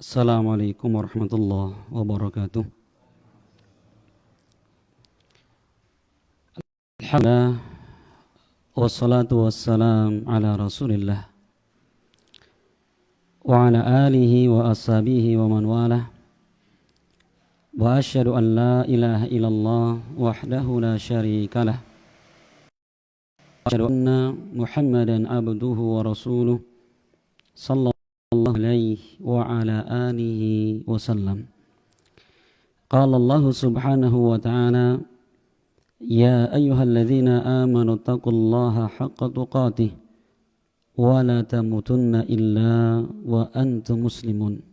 Assalamualaikum warahmatullahi wabarakatuh. Alhamdulillah wassalatu wassalam ala Rasulillah wa ala alihi wa ashabihi wa man walah. Wa asyhadu an la ilaha illallah wahdahu la syarika lah. Wa asyhadu anna Muhammadan abduhu wa rasuluh sallallahu alaihi wa ala alihi wa sallam. Qala Allah subhanahu wa ta'ala: Ya ayyuhalladzina amanu taqullaha haqqa tuqatih wa la tamutunna illa wa antum muslimun.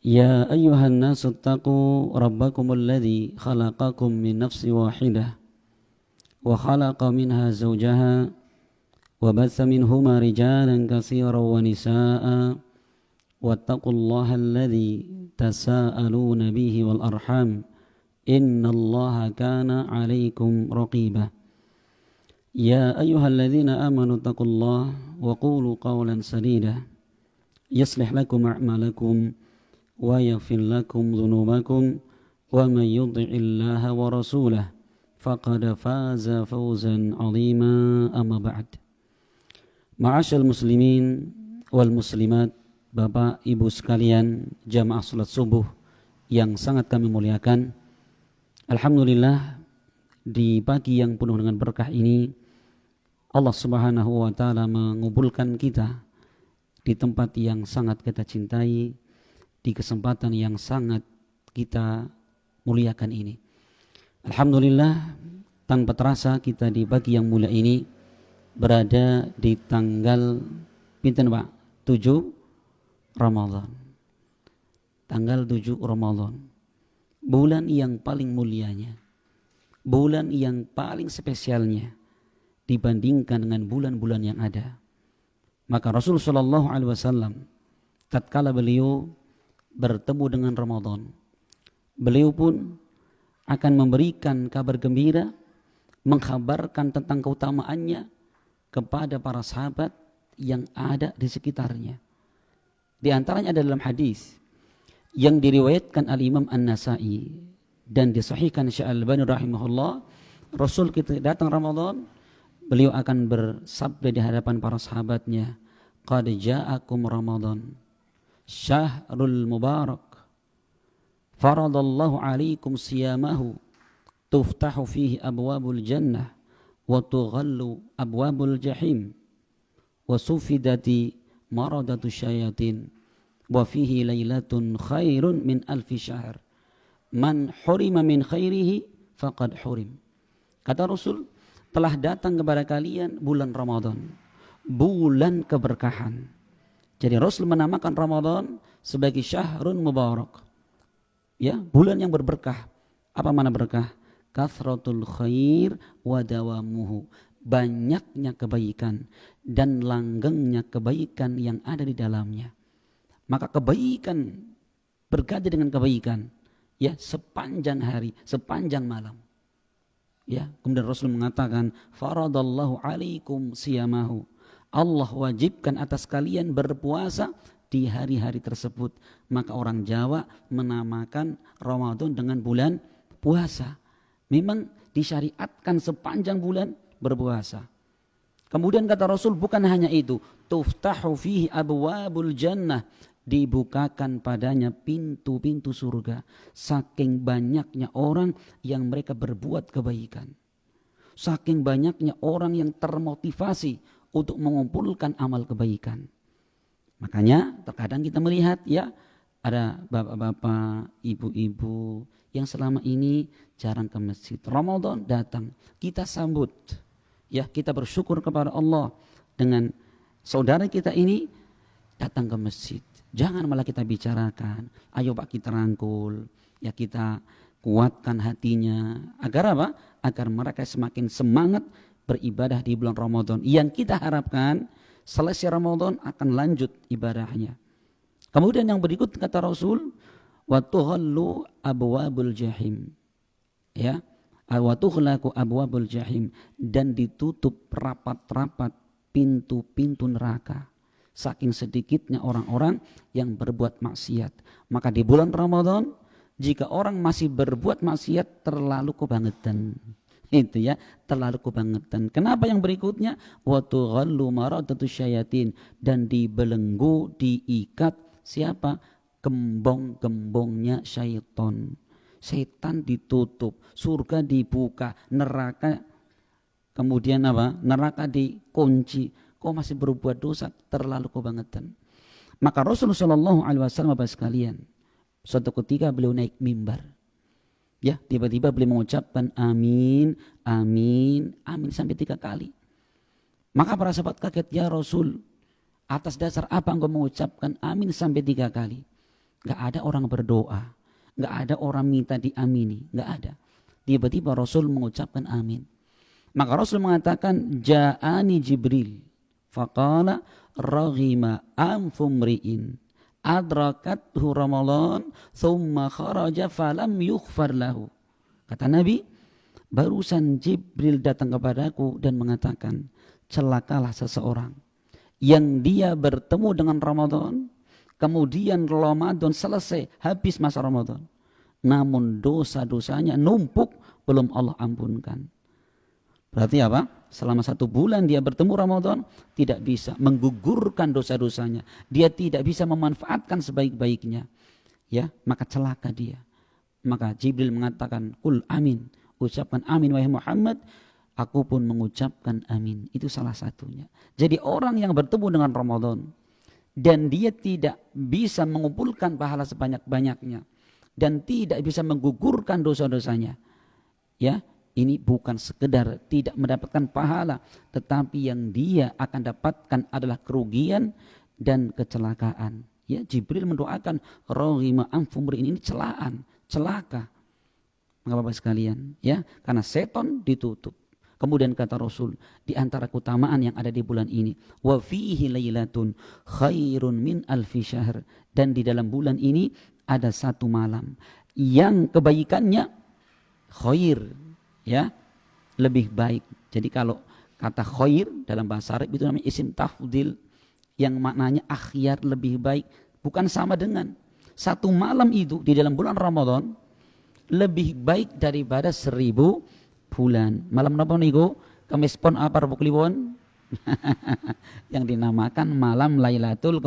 Ya ayyuhan nasu taqu rabbakumul ladzi khalaqakum min nafsin wahidah wa khalaqa minha zawjaha wa batha minhuma rijalan katsiran wa nisaa'a wattaqullaha alladzi tasaaluna bihi wal arham innallaha kana 'alaikum raqiba. Ya ayyuhalladzina amanu taqullaha wa qulu qawlan sadida yuslih lakum a'malakum wa yaghfir lakum dhunubakum wa man yuti'illaha wa rasulahu faqad faza fawzan 'azima. Amma ba'd. Ma'asyal muslimin wal muslimat, Bapak Ibu sekalian jamaah salat subuh yang sangat kami muliakan. Alhamdulillah, di pagi yang penuh dengan berkah ini Allah subhanahu wa ta'ala mengumpulkan kita di tempat yang sangat kita cintai, di kesempatan yang sangat kita muliakan ini. Alhamdulillah, tanpa terasa kita di pagi yang mulia ini berada di tanggal pinten Pak? 7 Ramadan. Tanggal 7 Ramadan. Bulan yang paling mulianya, bulan yang paling spesialnya dibandingkan dengan bulan-bulan yang ada. Maka Rasul sallallahu alaihi wasallam tatkala beliau bertemu dengan Ramadan, beliau pun akan memberikan kabar gembira, mengkhabarkan tentang keutamaannya kepada para sahabat yang ada di sekitarnya. Di antaranya ada dalam hadis yang diriwayatkan al-Imam An-Nasa'i dan disahihkan Syekh Al-Albani rahimahullah. Rasul kita datang Ramadan, beliau akan bersabda di hadapan para sahabatnya, qad ja'akum Ramadan syahrul mubarak faradallahu alaikum siyamahu tuftahu fihi abwabul jannah wa tughallu abwabul jahim wa sufidati maradatu syayatin wa fihi lailatun khairun min alfi syahr man hurima min khairihi faqad hurim. Kata Rasul, telah datang kepada kalian bulan Ramadan, bulan keberkahan. Jadi Rasul menamakan Ramadan sebagai syahrun mubarak, ya, bulan yang berberkah. Apa mana berkah? Kathratul khair wa dawamuhu, banyaknya kebaikan dan langgengnya kebaikan yang ada di dalamnya. Maka kebaikan berganti dengan kebaikan, ya, sepanjang hari, sepanjang malam. Ya, kemudian Rasul mengatakan, faradallahu alaikum siyamahu, Allah wajibkan atas kalian berpuasa di hari-hari tersebut. Maka orang Jawa menamakan Ramadan dengan bulan puasa. Memang disyariatkan sepanjang bulan berpuasa. Kemudian kata Rasul, bukan hanya itu, tuftahu fihi abwabul jannah, dibukakan padanya pintu-pintu surga. Saking banyaknya orang yang mereka berbuat kebaikan, saking banyaknya orang yang termotivasi untuk mengumpulkan amal kebaikan. Makanya terkadang kita melihat, ya, ada bapak-bapak, ibu-ibu yang selama ini jarang ke masjid. Ramadan datang, kita sambut, ya, kita bersyukur kepada Allah dengan saudara kita ini datang ke masjid. Jangan malah kita bicarakan, ayo Pak kita rangkul, ya, kita kuatkan hatinya. Agar apa? Agar mereka semakin semangat beribadah di bulan Ramadan. Yang kita harapkan selesai Ramadan akan lanjut ibadahnya. Kemudian yang berikut kata Rasul, wa tughallu abwabul jahim, ya, wa tughlaqu abwabul jahim, dan ditutup rapat-rapat pintu-pintu neraka. saking sedikitnya orang-orang yang berbuat maksiat. Maka di bulan Ramadan jika orang masih berbuat maksiat terlalu kebangetan. Itu ya, terlalu kebangetan. Kenapa yang berikutnya? Wa tughallu maradatu syayatin, dan dibelenggu, diikat siapa? Gembong-gembongnya syaitan. Setan ditutup, surga dibuka, neraka kemudian apa? Neraka dikunci. Kok masih berbuat dosa? Terlalu kebangetan. Maka Rasulullah SAW Bapak sekalian, suatu ketika beliau naik mimbar. Ya, tiba-tiba beliau mengucapkan amin, amin, amin sampai 3 kali. Maka para sahabat kaget, ya Rasul, atas dasar apa engkau mengucapkan amin sampai 3 kali? Gak ada orang berdoa, gak ada orang minta diamini, gak ada. Tiba-tiba Rasul mengucapkan amin. Maka Rasul mengatakan, ja'ani Jibril, faqala raghima anfumri'in adrakathu Ramadan thumma kharaja falam yughfar lahu. Kata Nabi, barusan Jibril datang kepadaku dan mengatakan, celakalah seseorang yang dia bertemu dengan Ramadan, kemudian Ramadan selesai, habis masa Ramadan, namun dosa-dosanya numpuk, belum Allah ampunkan. Berarti apa? Selama 1 bulan dia bertemu Ramadan, tidak bisa menggugurkan dosa-dosanya. Dia tidak bisa memanfaatkan sebaik-baiknya. Ya, maka celaka dia. Maka Jibril mengatakan, "Qul amin." Ucapkan amin wahai Muhammad, aku pun mengucapkan amin. Itu salah satunya. Jadi orang yang bertemu dengan Ramadan dan dia tidak bisa mengumpulkan pahala sebanyak-banyaknya dan tidak bisa menggugurkan dosa-dosanya, ya, ini bukan sekedar tidak mendapatkan pahala, tetapi yang dia akan dapatkan adalah kerugian dan kecelakaan. Ya, Jibril mendoakan rohima anfumri, ini celaan, celaka. Maka Bapak sekalian, ya, karena seton ditutup. Kemudian kata Rasul, di antara keutamaan yang ada di bulan ini, wa fihi lailatun khairun min alfi syahr, dan di dalam bulan ini ada 1 malam yang kebaikannya khair, ya, lebih baik. Jadi kalau kata khair dalam bahasa Arab itu namanya isim tafdil, yang maknanya akhyar, lebih baik. Bukan sama dengan 1 malam itu di dalam bulan Ramadan lebih baik daripada 1000 bulan. Malam napa niku? Kamis pon apa Rabu Kliwon? Yang dinamakan malam Lailatul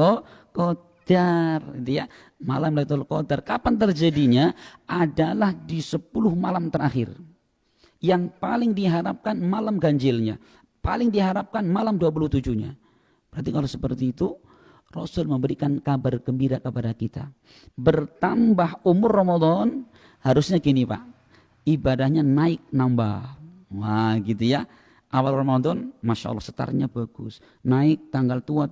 Qadar, gitu ya. Malam Lailatul Qadar kapan terjadinya? Adalah di 10 malam terakhir. Yang paling diharapkan malam ganjilnya, paling diharapkan malam 27-nya. Berarti kalau seperti itu, Rasul memberikan kabar gembira kepada kita. Bertambah umur Ramadan, harusnya gini Pak, ibadahnya naik nambah. Wah gitu ya. Awal Ramadan, Masya Allah setarnya bagus. Naik tanggal tua,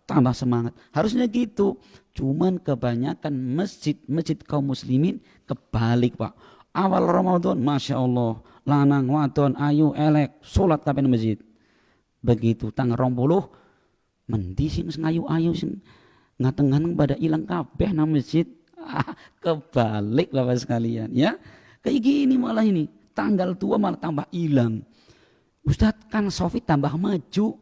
tambah semangat. Harusnya gitu. Cuman kebanyakan masjid kaum muslimin kebalik Pak. Awal Ramadan, Masya Allah, lanang, wadon, ayu, elek, sholat kabeh nang masjid. Begitu tanggal 20, mendi sing ayu-ayu sing ngateng-ngateng pada ilang kabeh nang masjid. Kebalik Bapak sekalian, ya. Kayak gini malah ini, tanggal tua malah tambah hilang. Ustadz kan Sofi tambah maju.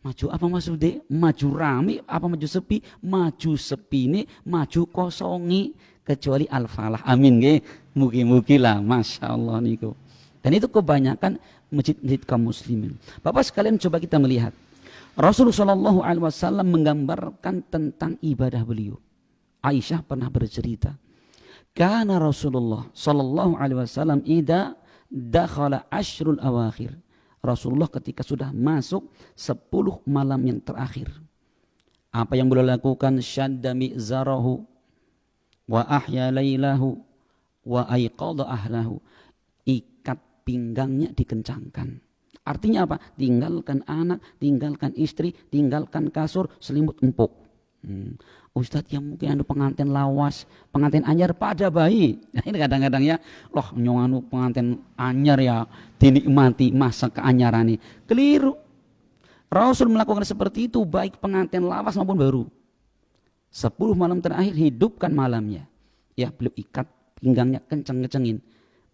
Maju apa maksudnya? Maju rame apa maju sepi? Maju sepi ini, maju kosongi. Kecuali Al-Falah, amin nggih. Mugi-mugi lah, Masya Allah niku. Dan itu kebanyakan masjid-masjid kaum muslimin. Bapak sekalian coba kita melihat. Rasulullah SAW menggambarkan tentang ibadah beliau. Aisyah pernah bercerita. Karena Rasulullah SAW idza dakhala ashrul awakhir. Rasulullah ketika sudah masuk 10 malam yang terakhir. Apa yang beliau lakukan? Syadda mi'zarahu wa ahya lailahu wa aiqadha ahlahu. Ikat pinggangnya dikencangkan. Artinya apa? Tinggalkan anak, tinggalkan istri, tinggalkan kasur, selimut empuk. Ustadz yang mungkin anu pengantin lawas, pengantin anyar pada bayi. Nah, ini kadang-kadang ya, loh nyong pengantin anyar ya dinikmati masa keanyaran ini. Keliru. Rasul melakukan seperti itu baik pengantin lawas maupun baru. 10 malam terakhir hidupkan malamnya. Ya, beliau ikat pinggangnya, kenceng-kencengin.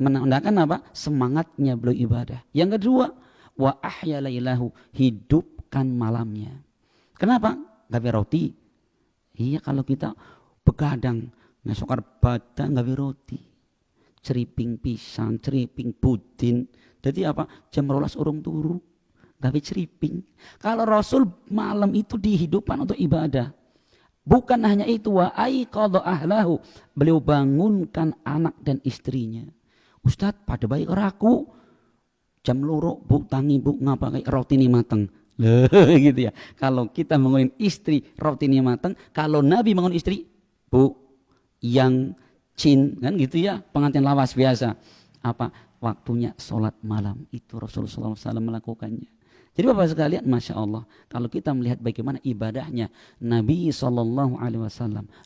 Menandakan apa? Semangatnya beliau ibadah. Yang kedua, wa ahya lailahu, hidupkan malamnya. Kenapa? Gawe roti. Iya, kalau kita begadang ngesokar badan gawe roti. Ceriping pisang, ceriping budin. Jadi apa? Jam 12 urung turu. Gawe ceriping. Kalau Rasul malam itu dihidupkan untuk ibadah. Bukan hanya itu, wa aiqadha ahlahu. Beliau bangunkan anak dan istrinya. Ustadz, pada baik raku. Jam loro, bu tangi bu ngapa kayak roti ini mateng. Gitu ya. Kalau kita bangunin istri roti ini mateng, kalau Nabi bangun istri, bu yang cin kan gitu ya, pengantin lawas biasa. Apa waktunya sholat malam itu Rasulullah SAW melakukannya. Jadi Bapak sekalian, Masya Allah, kalau kita melihat bagaimana ibadahnya Nabi SAW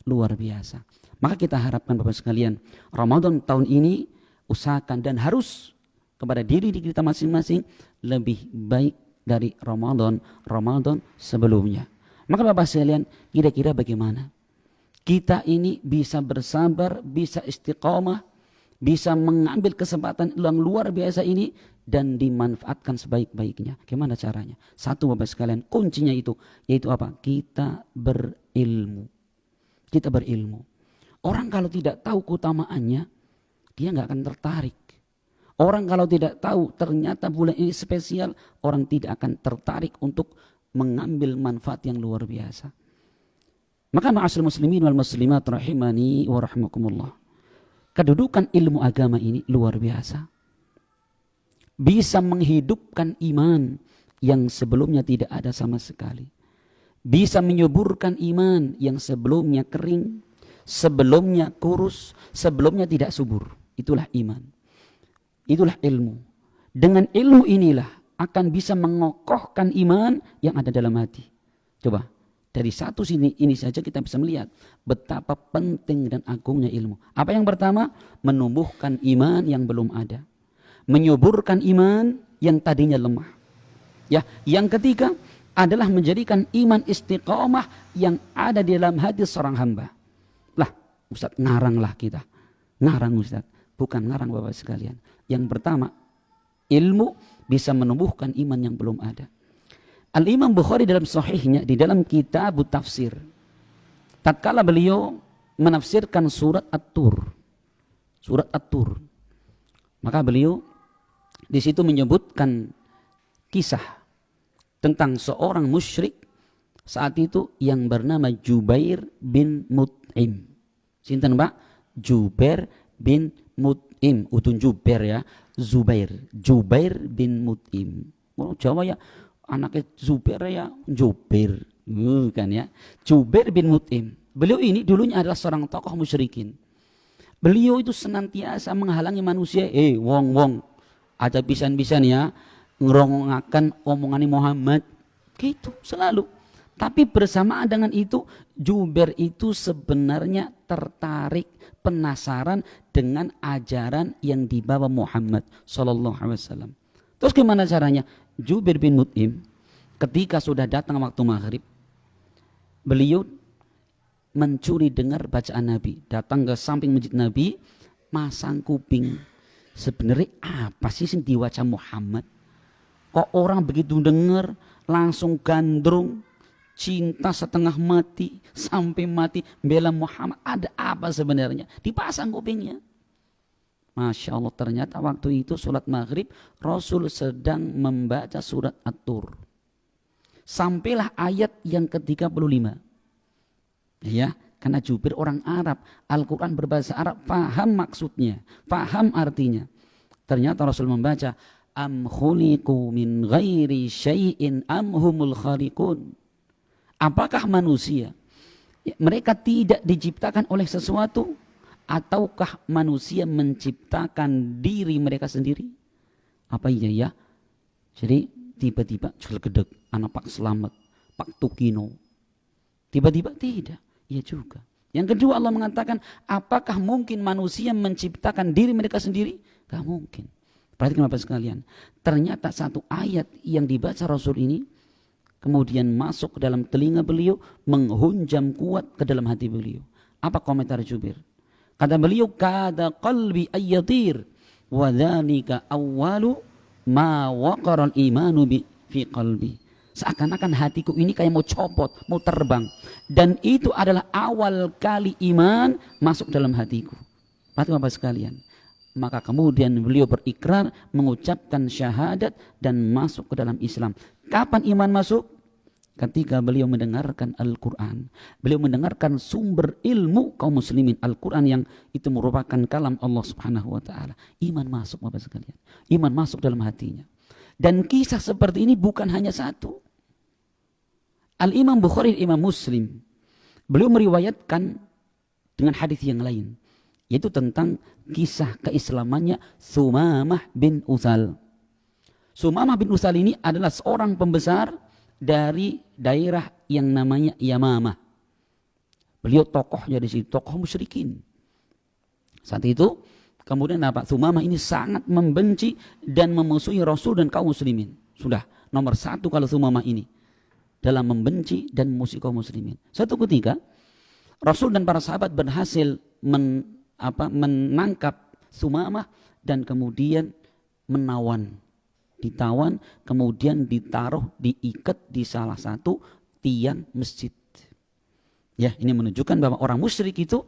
luar biasa. Maka kita harapkan Bapak sekalian, Ramadan tahun ini usahakan dan harus kepada diri kita masing-masing lebih baik dari Ramadan sebelumnya. Maka Bapak sekalian, kira-kira bagaimana kita ini bisa bersabar, bisa istiqamah, bisa mengambil kesempatan yang luar biasa ini dan dimanfaatkan sebaik-baiknya. Gimana caranya? Satu Bapak sekalian, kuncinya itu yaitu apa? Kita berilmu. Kita berilmu. Orang kalau tidak tahu keutamaannya, dia nggak akan tertarik. Orang kalau tidak tahu ternyata bulan ini spesial, orang tidak akan tertarik untuk mengambil manfaat yang luar biasa. Maka ma'asyiral muslimin wal muslimat rahimani wa rahmakumullah. Kedudukan ilmu agama ini luar biasa. Bisa menghidupkan iman yang sebelumnya tidak ada sama sekali. Bisa menyuburkan iman yang sebelumnya kering, sebelumnya kurus, sebelumnya tidak subur. Itulah iman. Itulah ilmu. Dengan ilmu inilah akan bisa mengokohkan iman yang ada dalam hati. Coba, dari satu sini ini saja kita bisa melihat betapa penting dan agungnya ilmu. Apa yang pertama? Menumbuhkan iman yang belum ada. Menyuburkan iman yang tadinya lemah. Ya, yang ketiga adalah menjadikan iman istiqomah yang ada di dalam hati seorang hamba. Lah, Ustaz, ngaranglah kita. Ngarang Ustaz. Bukan ngarang Bapak sekalian. Yang pertama, ilmu bisa menumbuhkan iman yang belum ada. Al-Imam Bukhari dalam sahihnya di dalam kitab tafsir, tatkala beliau menafsirkan surat At-Tur, maka beliau di situ menyebutkan kisah tentang seorang musyrik saat itu yang bernama Jubair bin Mut'im. Sinten Pak? Jubair bin Mut'im, utun Jubair ya, Jubair bin Mut'im. Oh, Jawa ya, anaknya Zubair ya, Jubair, kan ya. Jubair bin Mut'im. Beliau ini dulunya adalah seorang tokoh musyrikin. Beliau itu senantiasa menghalangi manusia, wong, ada pisan-pisan ya, ngerongakan omongan Muhammad, gitu selalu. Tapi bersamaan dengan itu, Jubair itu sebenarnya tertarik, penasaran dengan ajaran yang dibawa Muhammad Sallallahu Alaihi Wasallam. Terus gimana caranya? Jubair bin Mut'im ketika sudah datang waktu maghrib, beliau mencuri dengar bacaan Nabi. Datang ke samping masjid Nabi, masang kuping. Sebenarnya apa sih yang diwaca Muhammad? Kok orang begitu dengar langsung gandrung, cinta setengah mati, sampai mati bela Muhammad. Ada apa sebenarnya? Dipasang kupingnya. Masya Allah, ternyata waktu itu sholat maghrib Rasul sedang membaca surat At-Tur. Sampailah ayat yang ke-35. Ya, karena Jubair orang Arab, Al-Quran berbahasa Arab, paham maksudnya, paham artinya. Ternyata Rasul membaca, am khuliqu min ghairi syai'in am humul khaliqun. Apakah manusia mereka tidak diciptakan oleh sesuatu, ataukah manusia menciptakan diri mereka sendiri? Apa iya ya? Jadi tiba-tiba gedeg anak Pak Selamat, Pak Tukino. Tiba-tiba tidak. Iya juga. Yang kedua Allah mengatakan, apakah mungkin manusia menciptakan diri mereka sendiri? Gak mungkin. Perhatikan Bapak sekalian. Ternyata satu ayat yang dibaca Rasul ini kemudian masuk ke dalam telinga beliau, menghunjam kuat ke dalam hati beliau. Apa komentar Jubair? Kata beliau, kada qalbi ayyatir wa dzalika awwalu ma waqara al-imanu fi qalbi. Seakan-akan hatiku ini kayak mau copot, mau terbang. Dan itu adalah awal kali iman masuk dalam hatiku. Bapak sekalian. Maka kemudian beliau berikrar, mengucapkan syahadat dan masuk ke dalam Islam. Kapan iman masuk? Ketika beliau mendengarkan Al-Quran. Beliau mendengarkan sumber ilmu kaum muslimin. Al-Quran yang itu merupakan kalam Allah subhanahu wa ta'ala. Iman masuk Bapak sekalian. Iman masuk dalam hatinya. Dan kisah seperti ini bukan hanya satu. Al-Imam Bukhari, Imam Muslim. Beliau meriwayatkan dengan hadis yang lain. Yaitu tentang kisah keislamannya Sumamah bin Utsal. Sumamah bin Utsal ini adalah seorang pembesar dari daerah yang namanya Yamamah. Beliau tokohnya di situ, tokoh musyrikin. Saat itu, kemudian Sumamah ini sangat membenci dan memusuhi Rasul dan kaum muslimin. Sudah nomor satu kalau Sumamah ini dalam membenci dan memusuhi kaum muslimin. Suatu ketika, Rasul dan para sahabat berhasil menangkap Sumamah dan kemudian menawan. Ditawan, kemudian ditaruh, diikat di salah satu tiang masjid. Ya, ini menunjukkan bahwa orang musyrik itu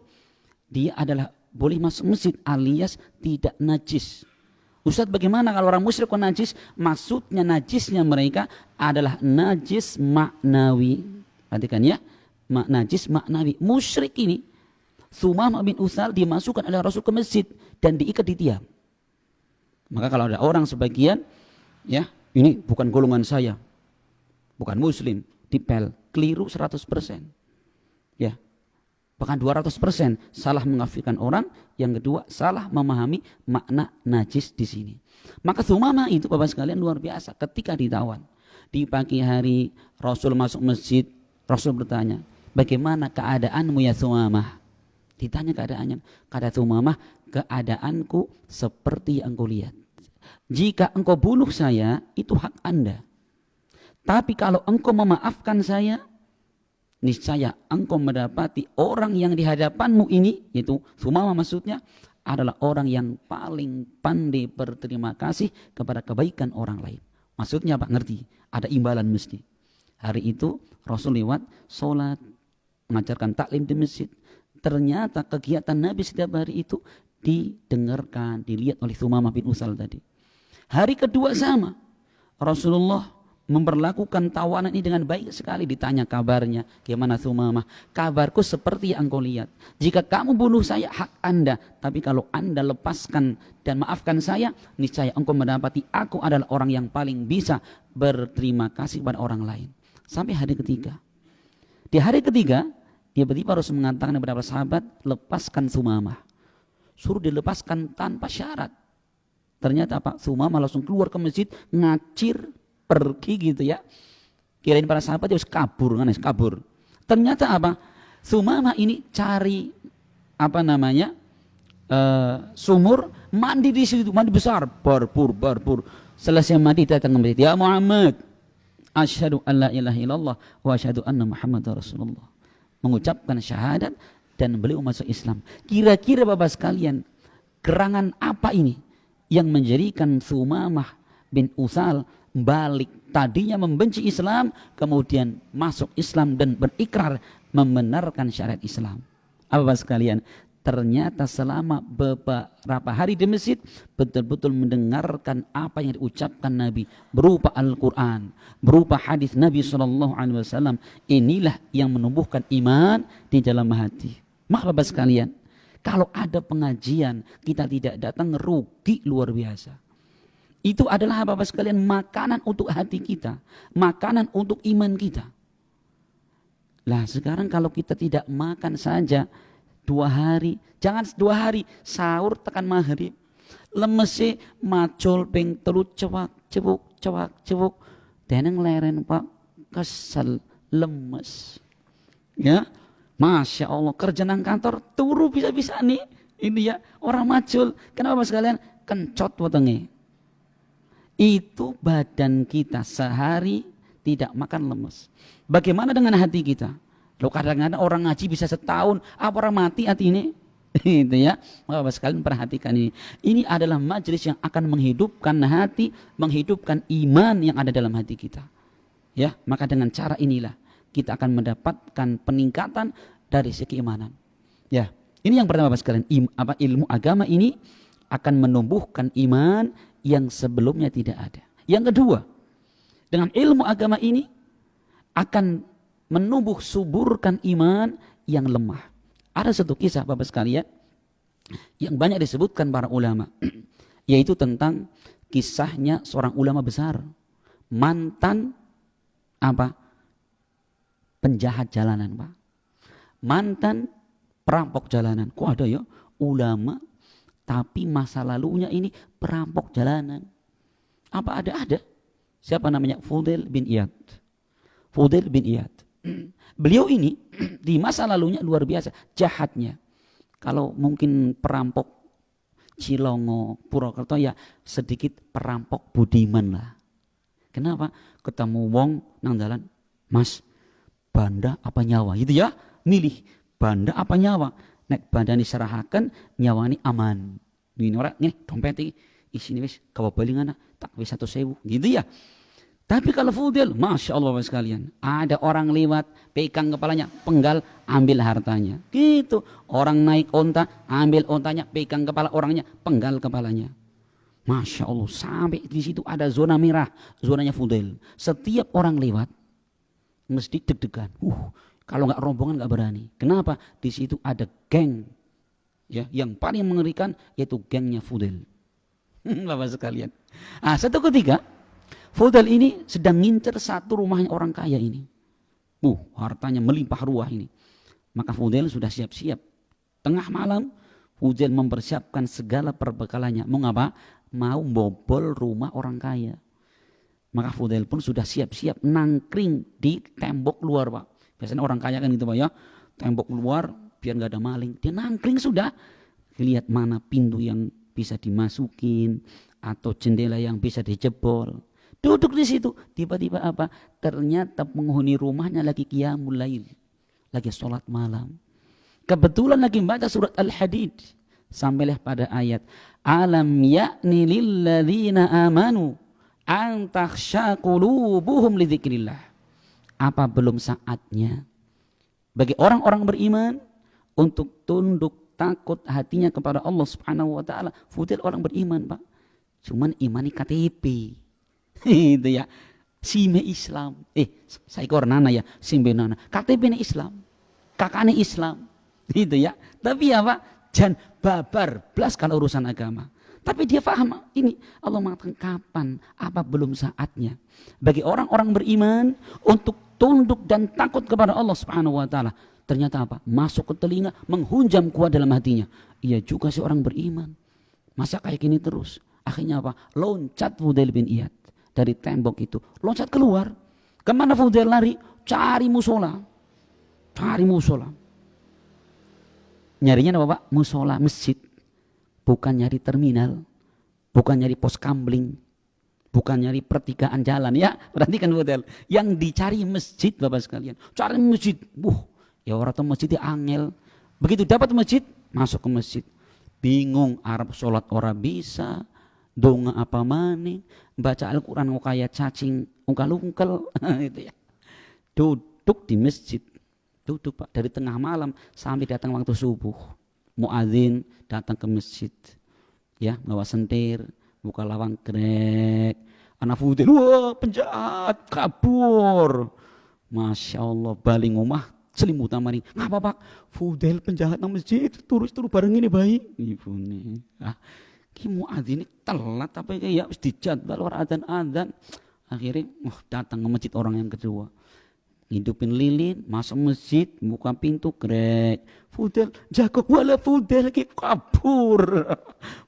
dia adalah boleh masuk masjid alias tidak najis. Ustadz, bagaimana kalau orang musyrik najis? Maksudnya najisnya mereka adalah najis maknawi. Perhatikan ya, najis maknawi. Musyrik ini, Sumamah bin Utsal dimasukkan oleh Rasul ke masjid dan diikat di tiang. Maka kalau ada orang sebagian, ya, ini bukan golongan saya, bukan muslim, dipel, keliru 100%. Ya, bahkan 200% salah mengafirkan orang. Yang kedua, salah memahami makna najis di sini. Maka Sumamah itu Bapak sekalian luar biasa. Ketika ditawan di pagi hari, Rasul masuk masjid, Rasul bertanya, bagaimana keadaanmu ya Sumamah? Ditanya keadaannya, kata Sumamah, keadaanku seperti yang engkau lihat. Jika engkau bunuh saya, itu hak Anda. Tapi kalau engkau memaafkan saya, niscaya engkau mendapati orang yang di hadapanmu ini, yaitu Sumamah maksudnya, adalah orang yang paling pandai berterima kasih kepada kebaikan orang lain. Maksudnya Pak, ngerti? Ada imbalan mesti. Hari itu Rasul lewat, sholat, mengajarkan taklim di masjid. Ternyata kegiatan Nabi setiap hari itu didengarkan, dilihat oleh Sumamah bin Utsal tadi. Hari kedua sama, Rasulullah memperlakukan tawanan ini dengan baik sekali. Ditanya kabarnya, gimana Sumamah? Kabarku seperti yang engkau lihat. Jika kamu bunuh saya, hak Anda. Tapi kalau Anda lepaskan dan maafkan saya, niscaya engkau mendapati aku adalah orang yang paling bisa berterima kasih kepada orang lain. Sampai hari ketiga. Di hari ketiga, tiba-tiba Rasul mengatakan kepada para sahabat, lepaskan Sumamah. Suruh dilepaskan tanpa syarat. Ternyata Pak Sumamah langsung keluar ke masjid, ngacir, pergi gitu ya. Kirain para sahabat dia harus kabur. Ternyata apa? Sumamah ini cari sumur, mandi di situ, mandi besar, barpur. Selesai mandi datang ke masjid, ya Muhammad, asyhadu an la ilaha illallah wa asyhadu anna Muhammadar Rasulullah. Mengucapkan syahadat dan beliau masuk Islam. Kira-kira Bapak sekalian, gerangan apa ini yang menjadikan Sumamah bin Utsal balik? Tadinya membenci Islam, kemudian masuk Islam dan berikrar membenarkan syariat Islam. Apa Bapak sekalian? Ternyata selama beberapa hari di masjid betul-betul mendengarkan apa yang diucapkan Nabi berupa Al-Quran, berupa hadis Nabi SAW. Inilah yang menumbuhkan iman di dalam hati. Maka Bapak sekalian, kalau ada pengajian kita tidak datang, rugi luar biasa. Itu adalah Bapak sekalian makanan untuk hati kita, makanan untuk iman kita. Lah sekarang kalau kita tidak makan saja 2 hari, jangan 2 hari, sahur tekan maghrib, lemesi macul ping telu cewak cebuk, deneng leren Pak, kesel, lemes. Ya, Masya Allah, kerja nang kantor turu bisa-bisa nih, ini ya orang macul. Kenapa Bapak sekalian? Kencot wetenge. Itu badan kita sehari tidak makan lemes. Bagaimana dengan hati kita? Loh kadang-kadang orang ngaji bisa setahun, apa orang mati hati ini? Itu ya. Maka Bapak sekalian perhatikan ini. Ini adalah majelis yang akan menghidupkan hati, menghidupkan iman yang ada dalam hati kita. Ya, maka dengan cara inilah kita akan mendapatkan peningkatan dari segi keimanan. Ya, ini yang pertama Bapak sekalian, ilmu agama ini akan menumbuhkan iman yang sebelumnya tidak ada. Yang kedua, dengan ilmu agama ini akan menumbuh suburkan iman yang lemah. Ada satu kisah Bapak sekalian yang banyak disebutkan para ulama, yaitu tentang kisahnya seorang ulama besar, mantan penjahat jalanan, Pak. Mantan perampok jalanan. Kok ada ya ulama tapi masa lalunya ini perampok jalanan? Apa ada? Siapa namanya? Fudail bin Iyad. Fudail bin Iyad. Beliau ini di masa lalunya luar biasa jahatnya. Kalau mungkin perampok Cilongo, Purwokerto ya sedikit perampok budiman lah. Kenapa? Ketemu wong nang dalan, Mas, banda apa nyawa? Gitu ya, milih banda apa nyawa. Nek banda diserahaken, nyawa ini aman. Ini orang ini dompet iki isine wis kawa balingana tak wis 100.000 gitu ya. Tapi kalau Fudail, Masya Allah Bapak sekalian, ada orang lewat, pegang kepalanya, penggal, ambil hartanya. Gitu, orang naik onta, ambil ontanya, pegang kepala orangnya, penggal kepalanya. Masya Allah, sampai di situ ada zona merah, zonanya Fudail. Setiap orang lewat, mesti deg-degan. Kalau nggak rombongan nggak berani. Kenapa? Di situ ada geng, ya, yang paling mengerikan yaitu gengnya Fudail. Bapak sekalian. Satu ketika Fudail ini sedang ngincer satu rumahnya orang kaya ini. Hartanya melimpah ruah ini. Maka Fudail sudah siap-siap. Tengah malam Fudail mempersiapkan segala perbekalannya. Mau ngapa? Mau bobol rumah orang kaya. Maka Fudail pun sudah siap-siap nangkring di tembok luar, Pak. Biasanya orang kaya kan gitu, Pak ya. Tembok luar biar nggak ada maling. Dia nangkring sudah. Lihat mana pintu yang bisa dimasukin atau jendela yang bisa dijebol. Duduk di situ, tiba-tiba ternyata penghuni rumahnya lagi qiyamul lail, lagi sholat malam. Kebetulan lagi membaca surat Al-Hadid, sampailah pada ayat alam ya'ni lilladzina amanu an takhsha qulubuhum lidzikrillah. Apa belum saatnya bagi orang-orang beriman untuk tunduk takut hatinya kepada Allah Subhanahu wa taala? Fudail orang beriman, Pak. Cuman imani KTP. Itu ya, sime Islam. Saya kornana ya, simbe nana. KTP ini Islam, kakaknya Islam. Itu ya. Tapi apa? Jangan babar belas kalau urusan agama. Tapi dia paham ini Allah mengatakan kapan? Apa belum saatnya? Bagi orang-orang beriman untuk tunduk dan takut kepada Allah Subhanahu wa taala. Ternyata apa? Masuk ke telinga, menghunjam kuat dalam hatinya. Ia juga seorang beriman. Masa kayak gini terus? Akhirnya apa? Loncat Fudail bin Iyad dari tembok itu, loncat keluar. Kemana Fudail lari? Cari musola. Cari musola. Nyarinya apa, Pak? Musola, masjid. Bukan nyari terminal, bukan nyari pos kamling, bukan nyari pertigaan jalan. Ya, perhatikan Fudail. Yang dicari masjid, Bapak sekalian. Cari masjid. Ya orang tuh masjidnya angel. Begitu dapat masjid, masuk ke masjid. Bingung, Arab sholat orang bisa. Donga apa maning, baca Al-Quran kayak cacing ungkal-ungkal. Itu ya. Duduk di masjid, duduk, Pak, dari tengah malam sampai datang waktu subuh. Muadzin datang ke masjid, ya, bawa sentir, buka lawang grek. Anak Fudail, wah penjahat, kabur. Masya Allah, balik ngomah selimut maning. Ngapa, Pak? Fudail penjahat nang masjid, turus bareng ini baik. Ibu nih. Muadzin ini telat apa ya, harus dijadwal orang adzan. Akhirnya datang ke masjid orang yang kedua. Hidupin lilin, masuk masjid, buka pintu, grek. Fudail jago, wala Fudail lagi kabur.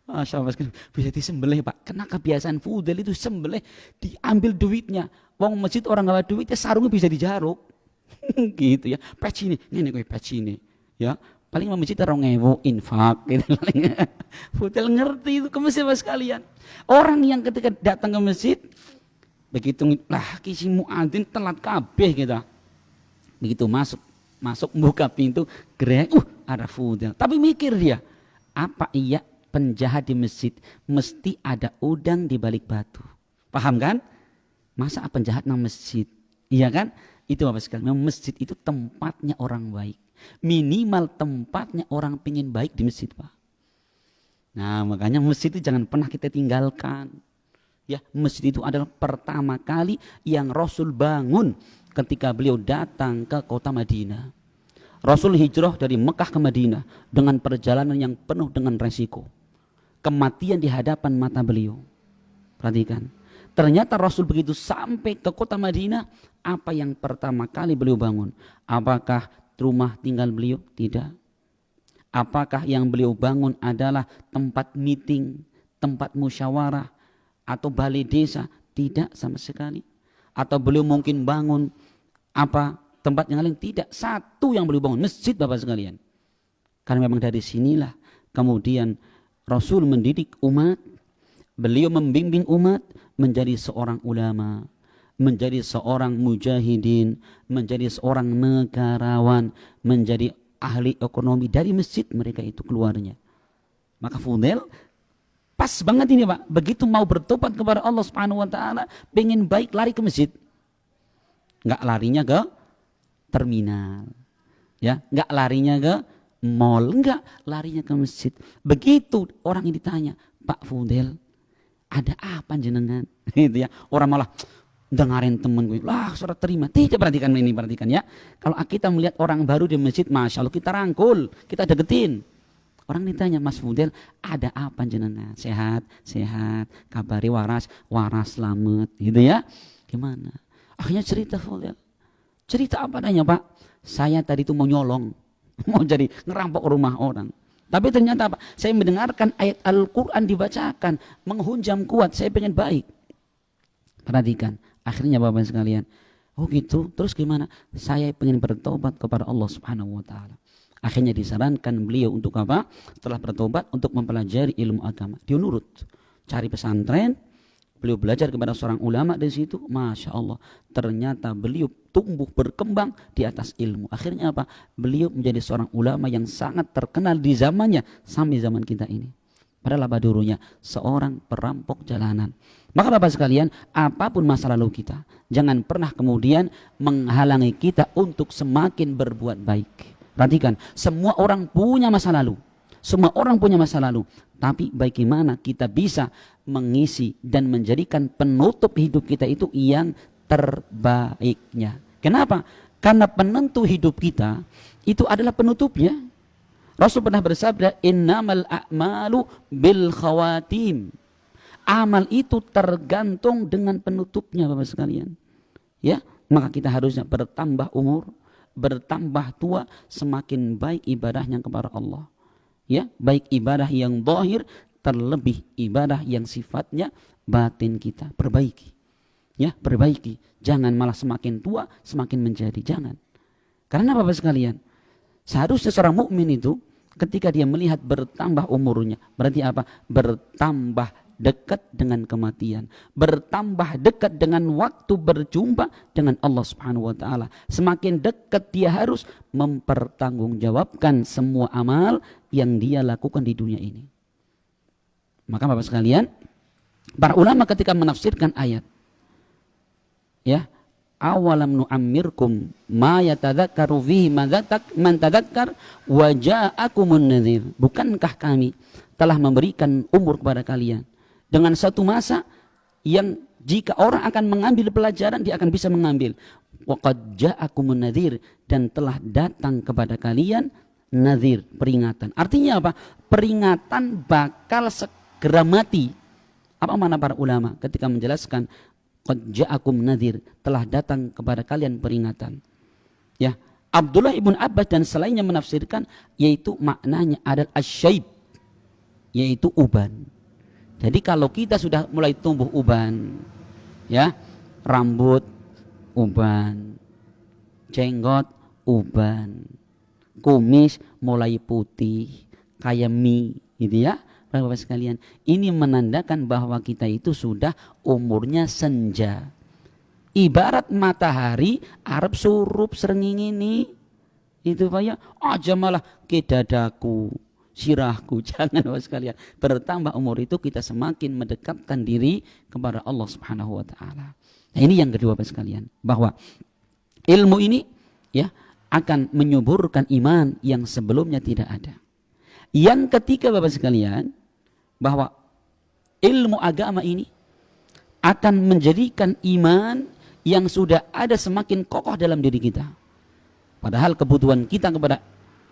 Masya Allah, bisa disembelih, Pak. Kena kebiasaan Fudail itu sembelih, diambil duitnya. Wong masjid orang nggak ada duitnya, sarungnya bisa dijaruk. Gitu ya. Peci ini kue peci ini. Ya. Paling masjid 2.000 infak gitu. Fudail ngerti itu ke masjid sekalian. Orang yang ketika datang ke masjid begitu kisi muadzin telat kabeh gitu. Begitu masuk buka pintu, grek, ada Fudail. Tapi mikir dia, apa iya penjahat di masjid mesti ada udang di balik batu? Paham kan? Masa penjahat nang masjid Iya kan? Itu Bapak sekalian. Memang masjid itu tempatnya orang baik. Minimal tempatnya orang pengen baik di masjid, Pak. Nah, makanya masjid itu jangan pernah kita tinggalkan. Ya, masjid itu adalah pertama kali yang Rasul bangun ketika beliau datang ke kota Madinah. Rasul hijrah dari Mekah ke Madinah dengan perjalanan yang penuh dengan resiko. Kematian di hadapan mata beliau. Perhatikan. Ternyata Rasul begitu sampai ke kota Madinah, apa yang pertama kali beliau bangun? Apakah rumah tinggal beliau? Tidak. Apakah yang beliau bangun adalah tempat meeting, tempat musyawarah, atau balai desa? Tidak sama sekali. Atau beliau mungkin bangun tempat yang lain? Tidak. Satu yang beliau bangun, masjid Bapak sekalian. Karena memang dari sinilah kemudian Rasul mendidik umat, beliau membimbing umat menjadi seorang ulama, menjadi seorang mujahidin, menjadi seorang negarawan, menjadi ahli ekonomi. Dari masjid mereka itu keluarnya. Maka Fudail pas banget ini Pak, begitu mau bertobat kepada Allah Subhanahu wa taala, pengen baik lari ke masjid. Enggak larinya ke terminal. Ya, enggak larinya ke mall, enggak, larinya ke masjid. Begitu orang ini ditanya, "Pak Fudail, ada apa jenengan?" Gitu ya. Orang malah dengarin temen gue, lah surat terima. Tidak, perhatikan ini, perhatikan ya. Kalau kita melihat orang baru di masjid, Masya Allah, kita rangkul, kita deketin. Orang ditanya, "Mas Fudail, ada apa jenengan? Sehat, sehat, kabari waras, waras selamat." Gitu ya. Gimana? Akhirnya cerita Fudail. Cerita apa adanya, Pak? Saya tadi itu mau nyolong, mau jadi ngerampok rumah orang. Tapi ternyata apa? Saya mendengarkan ayat Al-Quran dibacakan, menghunjam kuat, saya pengen baik. Perhatikan, akhirnya Bapak sekalian, oh gitu, terus gimana? Saya pengen bertobat kepada Allah Subhanahu wa taala. Akhirnya disarankan beliau untuk apa? Setelah bertobat untuk mempelajari ilmu agama. Dia nurut, cari pesantren, beliau belajar kepada seorang ulama di situ. Masya Allah, ternyata beliau tumbuh berkembang di atas ilmu. Akhirnya apa? Beliau menjadi seorang ulama yang sangat terkenal di zamannya sampai zaman kita ini. Padahal apa dulunya? Seorang perampok jalanan. Maka Bapak sekalian, apapun masa lalu kita, jangan pernah kemudian menghalangi kita untuk semakin berbuat baik. Perhatikan, semua orang punya masa lalu. Semua orang punya masa lalu. Tapi bagaimana kita bisa mengisi dan menjadikan penutup hidup kita itu yang terbaiknya. Kenapa? Karena penentu hidup kita itu adalah penutupnya. Rasul pernah bersabda, "Innamal a'malu bil khawatim." Amal itu tergantung dengan penutupnya Bapak sekalian. Ya, maka kita harusnya bertambah umur, bertambah tua, semakin baik ibadahnya kepada Allah. Ya, baik ibadah yang zahir, terlebih ibadah yang sifatnya batin kita. Perbaiki. Ya, perbaiki. Jangan malah semakin tua semakin menjadi, jangan. Karena Bapak sekalian, seharusnya seorang mukmin itu ketika dia melihat bertambah umurnya, berarti apa? Bertambah dekat dengan kematian, bertambah dekat dengan waktu berjumpa dengan Allah Subhanahu wa taala. Semakin dekat dia harus mempertanggungjawabkan semua amal yang dia lakukan di dunia ini. Maka Bapak sekalian, para ulama ketika menafsirkan ayat, ya, awalam nu'ammirkum ma yatadzakkaru fihi man tadzakkar wa ja'akumun nadhir. Bukankah kami telah memberikan umur kepada kalian dengan satu masa yang jika orang akan mengambil pelajaran, dia akan bisa mengambil. Wa qad ja'akumun nadhir, dan telah datang kepada kalian nadhir, peringatan. Artinya apa? Peringatan bakal segera mati. Apa makna para ulama ketika menjelaskan qad ja'akum nadhir, telah datang kepada kalian peringatan? Ya, Abdullah ibn Abbas dan selainnya menafsirkan, yaitu maknanya adalah asyaib, yaitu uban. Jadi kalau kita sudah mulai tumbuh uban, ya, rambut uban, jenggot uban, kumis mulai putih kayak mie, gitu ya. Bapak sekalian, ini menandakan bahwa kita itu sudah umurnya senja. Ibarat matahari Arab surup srenging ini, itu Pak ya, aja malah ke dadaku, sirahku. Jangan Bapak sekalian, bertambah umur itu kita semakin mendekatkan diri kepada Allah Subhanahu wa taala. Nah, ini yang kedua Bapak sekalian, bahwa ilmu ini ya akan menyuburkan iman yang sebelumnya tidak ada. Yang ketiga Bapak sekalian, bahwa ilmu agama ini akan menjadikan iman yang sudah ada semakin kokoh dalam diri kita. Padahal kebutuhan kita kepada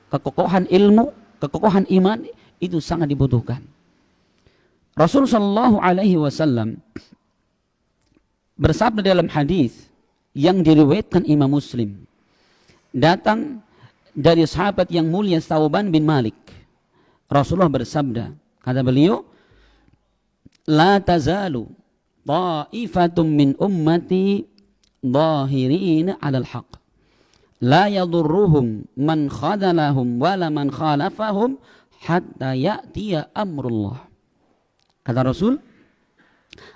kekokohan ilmu, kekokohan iman itu sangat dibutuhkan. Rasul sallallahu alaihi wasallam bersabda dalam hadis yang diriwayatkan Imam Muslim, datang dari sahabat yang mulia Thauban bin Malik. Rasulullah bersabda, kata beliau, la tazalu ta'ifatum min ummati dhahirina 'alal haqq la yadurruhum man khadalahum wala man khalafahum hatta ya'tiya amrullah. Kata Rasul,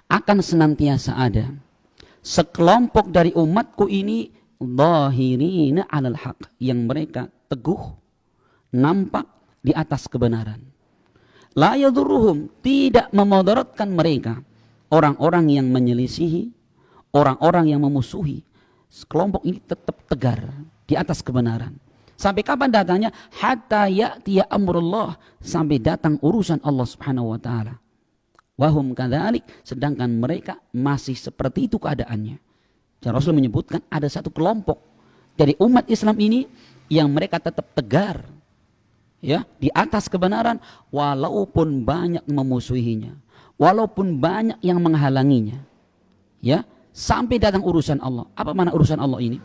akan senantiasa ada sekelompok dari umatku ini dhahirina 'alal haqq, yang mereka teguh nampak di atas kebenaran. La yadurruhum, tidak memudaratkan mereka orang-orang yang menyelisihi, orang-orang yang memusuhi. Kelompok ini tetap tegar di atas kebenaran. Sampai kapan datangnya? Hatta ya'tiya amrullah, sampai datang urusan Allah Subhanahu wa taala. Wahum kadzalik, sedangkan mereka masih seperti itu keadaannya. Dan Rasul menyebutkan ada satu kelompok dari umat Islam ini yang mereka tetap tegar ya di atas kebenaran walaupun banyak memusuhinya, walaupun banyak yang menghalanginya. Ya, sampai datang urusan Allah. Apa makna urusan Allah ini?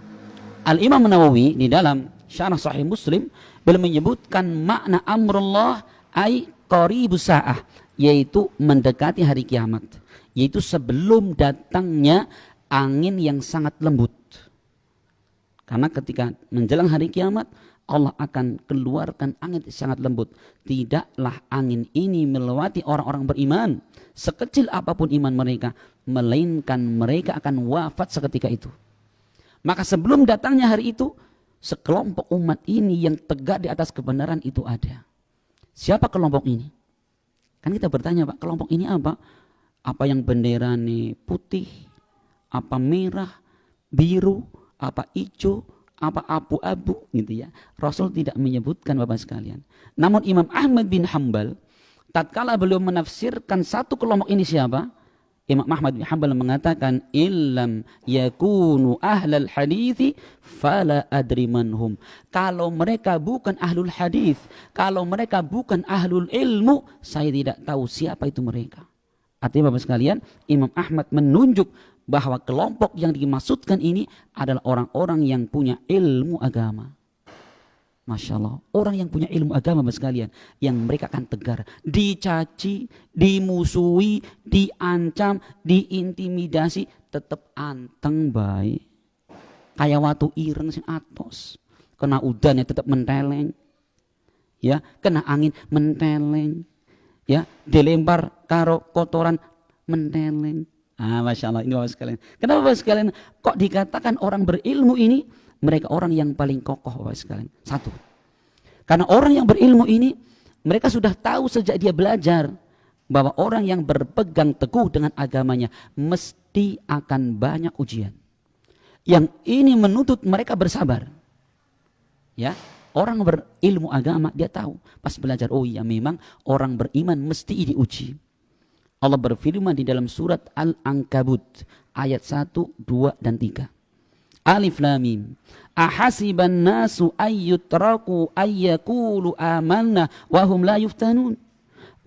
Al-Imam Nawawi di dalam Syarah Sahih Muslim beliau menyebutkan makna amrullah ay qaribus sa'ah, yaitu mendekati hari kiamat, yaitu sebelum datangnya angin yang sangat lembut. Karena ketika menjelang hari kiamat Allah akan keluarkan angin yang sangat lembut. Tidaklah angin ini melewati orang-orang beriman, sekecil apapun iman mereka, melainkan mereka akan wafat seketika itu. Maka sebelum datangnya hari itu, sekelompok umat ini yang tegak di atas kebenaran itu ada. Siapa kelompok ini? Kan kita bertanya, Pak, kelompok ini apa? Apa yang benderanya putih, apa merah, biru, apa hijau, apa abu-abu gitu ya. Rasul tidak menyebutkan Bapak sekalian. Namun Imam Ahmad bin Hanbal tatkala beliau menafsirkan satu kelompok ini siapa? Imam Ahmad bin Hanbal mengatakan illam yakunu ahlal hadithi fala adri manhum. Kalau mereka bukan ahlul hadis, kalau mereka bukan ahlul ilmu, saya tidak tahu siapa itu mereka. Artinya Bapak sekalian, Imam Ahmad menunjuk bahwa kelompok yang dimaksudkan ini adalah orang-orang yang punya ilmu agama. Masya Allah, orang yang punya ilmu agama Bapak sekalian, yang mereka akan tegar, dicaci, dimusuhi, diancam, diintimidasi, tetap anteng baik. Kayak watu ireng sing atos, kena udannya tetap menteleng, ya, kena angin menteleng, ya, dilempar karo kotoran menteleng. Masya Allah, ini Bapak sekalian. Kenapa Bapak sekalian kok dikatakan orang berilmu ini mereka orang yang paling kokoh Bapak sekalian? Satu, karena orang yang berilmu ini mereka sudah tahu sejak dia belajar bahwa orang yang berpegang teguh dengan agamanya mesti akan banyak ujian. Yang ini menuntut mereka bersabar. Ya, orang berilmu agama dia tahu pas belajar, oh iya memang orang beriman mesti diuji. Allah berfirman di dalam surat Al-Ankabut ayat 1, 2, dan 3. Alif Lam Mim. Ahasiban nasu ayyutraku ayyakulu amanna wahum la yuftanun.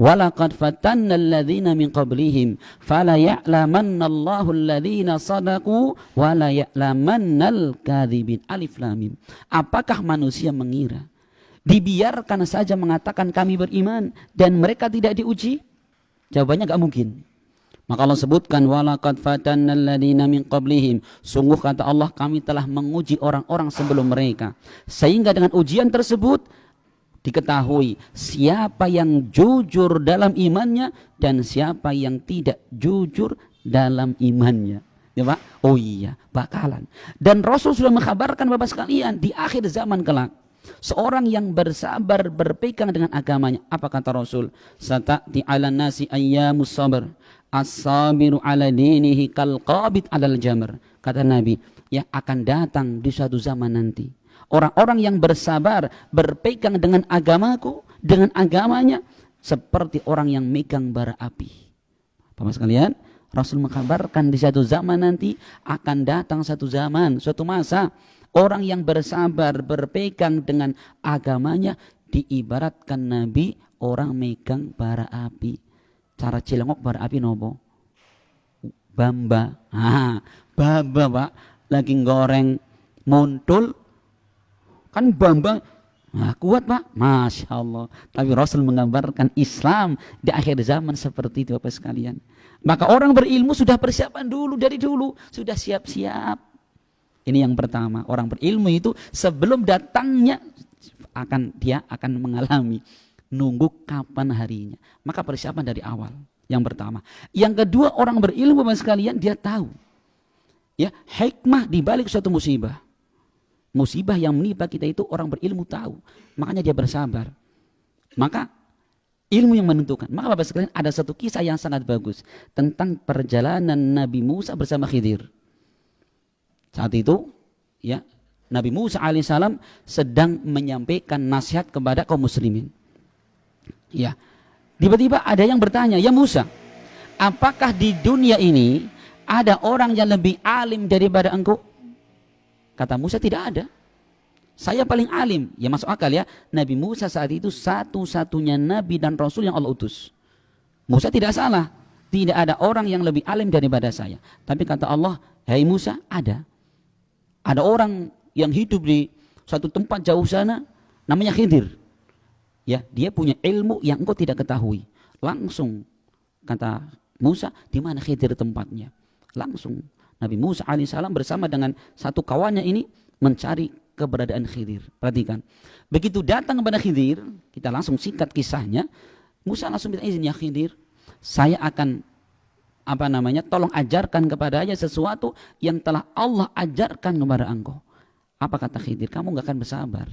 Walaqad fatanna alladhina min qablihim fala ya'lamanna Allahu alladhina sadaqu wala ya'lamanna al-kadhibin. Alif Lam Mim. Apakah manusia mengira dibiarkan saja mengatakan kami beriman dan mereka tidak diuji? Jawabannya gak mungkin. Maka Allah sebutkan walaqad fatanna alladziina min qablihim, sungguh kata Allah kami telah menguji orang-orang sebelum mereka, sehingga dengan ujian tersebut diketahui siapa yang jujur dalam imannya dan siapa yang tidak jujur dalam imannya. Ya Pak? Oh iya, bakalan. Dan Rasul sudah mengkabarkan Bapak sekalian di akhir zaman kelak seorang yang bersabar berpegang dengan agamanya. Apa kata Rasul? Sata'ti 'alan nasi ayyamus sabr. As-sabiru ala dinihi kal qabid alal jamr. Kata Nabi, yang akan datang di suatu zaman nanti, orang-orang yang bersabar, berpegang dengan agamaku, dengan agamanya, seperti orang yang megang bara api. Bapak sekalian, Rasul mengkabarkan di suatu zaman nanti akan datang satu zaman, suatu masa, orang yang bersabar, berpegang dengan agamanya, diibaratkan Nabi orang megang bara api. Cara cilengok bara api nopo? Bamba. Bamba Pak, lagi goreng muntul kan bamba. Kuat Pak, Masya Allah. Tapi Rasul menggambarkan Islam di akhir zaman seperti itu Bapak sekalian. Maka orang berilmu sudah persiapan dulu, dari dulu sudah siap-siap. Ini yang pertama, orang berilmu itu sebelum datangnya dia akan mengalami, nunggu kapan harinya. Maka persiapan dari awal. Yang pertama. Yang kedua, orang berilmu Bapak sekalian, dia tahu ya hikmah di balik suatu musibah. Musibah yang menimpa kita itu orang berilmu tahu. Makanya dia bersabar. Maka ilmu yang menentukan. Maka Bapak sekalian, ada satu kisah yang sangat bagus tentang perjalanan Nabi Musa bersama Khidir. Saat itu ya Nabi Musa alaihissalam sedang menyampaikan nasihat kepada kaum muslimin. Ya, tiba-tiba ada yang bertanya, ya Musa, apakah di dunia ini ada orang yang lebih alim daripada engkau? Kata Musa, tidak ada. Saya paling alim. Ya masuk akal ya. Nabi Musa saat itu satu-satunya nabi dan rasul yang Allah utus. Musa tidak salah. Tidak ada orang yang lebih alim daripada saya. Tapi kata Allah, hai Musa, ada. Ada orang yang hidup di suatu tempat jauh sana, namanya Khidir. Ya, dia punya ilmu yang engkau tidak ketahui. Langsung kata Musa, di mana Khidir tempatnya? Langsung Nabi Musa alaihissalam bersama dengan satu kawannya ini mencari keberadaan Khidir. Perhatikan, begitu datang kepada Khidir, kita langsung singkat kisahnya. Musa langsung minta izin, ya Khidir, saya akan tolong ajarkan kepadanya sesuatu yang telah Allah ajarkan kepada engkau. Apa kata Khidir? Kamu gak akan bersabar.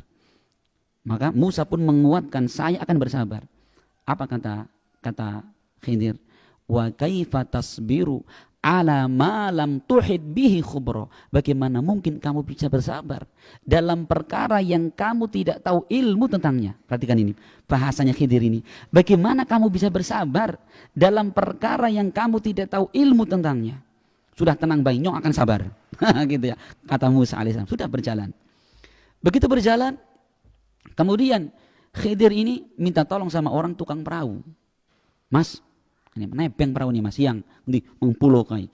Maka Musa pun menguatkan, saya akan bersabar. Apa kata Khidir? Wa kaifa tasbiru ala ma lam tuhid bihi khubra. Bagaimana mungkin kamu bisa bersabar dalam perkara yang kamu tidak tahu ilmu tentangnya? Perhatikan ini, bahasanya Khidir ini. Bagaimana kamu bisa bersabar dalam perkara yang kamu tidak tahu ilmu tentangnya? Sudah tenang bayi, nyong akan sabar. Gitu ya, kata Musa alaihissalam. Sudah berjalan. Begitu berjalan, kemudian Khidir ini minta tolong sama orang tukang perahu. Mas, ini nebeng perahu nih Mas, yang di mengpulau kai.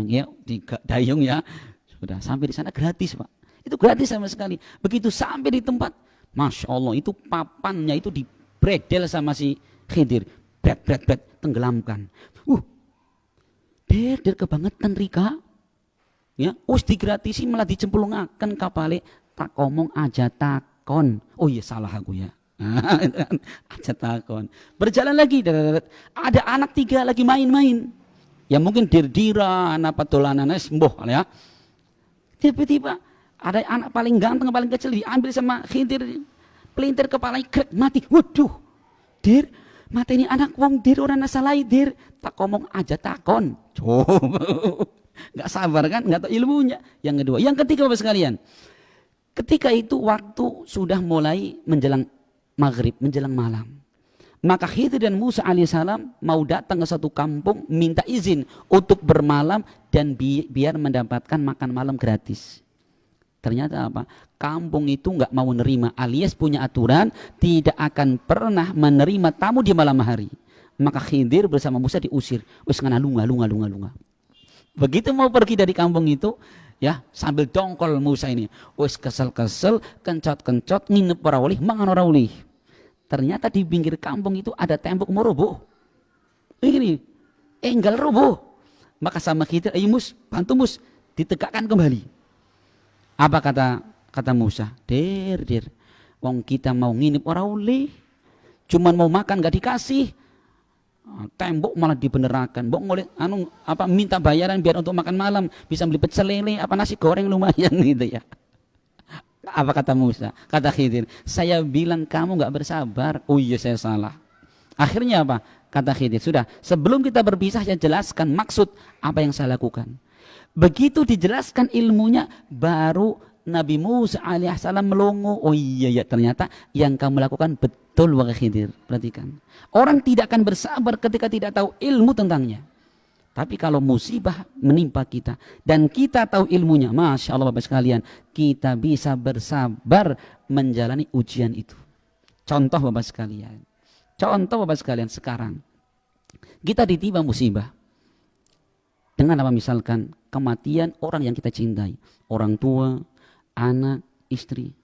Ya, di dayung ya. Sudah sampai di sana gratis Pak. Itu gratis sama sekali. Begitu sampai di tempat, Masya Allah, itu papannya itu dibredel sama si Khidir. Bret, tenggelamkan. Der kebangetan Rika. Ya, digratisi malah dicemplungaken kapale. Tak ngomong aja takon. Oh iya salah aku ya. Aja takon. Berjalan lagi, ada anak 3 lagi main-main. Ya mungkin dir-diran apa dolanan sembuh ya. Tiba-tiba ada anak paling ganteng, paling kecil diambil sama Khidir. Pelintir kepalanya krek mati. Waduh. Dir, mata ini anak wong dir orang nasalai dir. Tak ngomong aja takon. Coba. Enggak sabar kan, enggak tahu ilmunya. Yang kedua, yang ketiga Bapak sekalian. Ketika itu waktu sudah mulai menjelang maghrib, menjelang malam. Maka Khidir dan Musa alaihissalam mau datang ke satu kampung, minta izin untuk bermalam dan biar mendapatkan makan malam gratis. Ternyata apa? Kampung itu nggak mau menerima, alias punya aturan tidak akan pernah menerima tamu di malam hari. Maka Khidir bersama Musa diusir. Wes ngana lunga. Begitu mau pergi dari kampung itu, ya sambil dongkol Musa ini, wes kesel-kesel, kencot-kencot, nginep para ulih, mangan ora ulih. Ternyata di pinggir kampung itu ada tembok mau roboh. Ini, enggal roboh. Maka sama Khidir, ayo Mus, bantu Mus, ditegakkan kembali. Apa kata Musa? Der, wong kita mau nginep ora ulih, cuman mau makan gak dikasih. Tembok malah dibenerakan. Mbok ngoleh minta bayaran biar untuk makan malam, bisa beli pecel lele apa nasi goreng lumayan gitu ya. Apa kata Musa? Kata Khidir, saya bilang kamu nggak bersabar. Oh iya saya salah. Akhirnya apa? Kata Khidir, sudah, sebelum kita berpisah saya jelaskan maksud apa yang saya lakukan. Begitu dijelaskan ilmunya, baru Nabi Musa alaihissalam melongo. Oh iya ya, ternyata yang kamu lakukan betul wahai Khidir. Perhatikan, orang tidak akan bersabar ketika tidak tahu ilmu tentangnya. Tapi kalau musibah menimpa kita dan kita tahu ilmunya, Masya Allah Bapak sekalian, kita bisa bersabar menjalani ujian itu. Contoh Bapak sekalian, sekarang kita ditimpa musibah dengan apa? Misalkan kematian orang yang kita cintai, orang tua, anak, istri.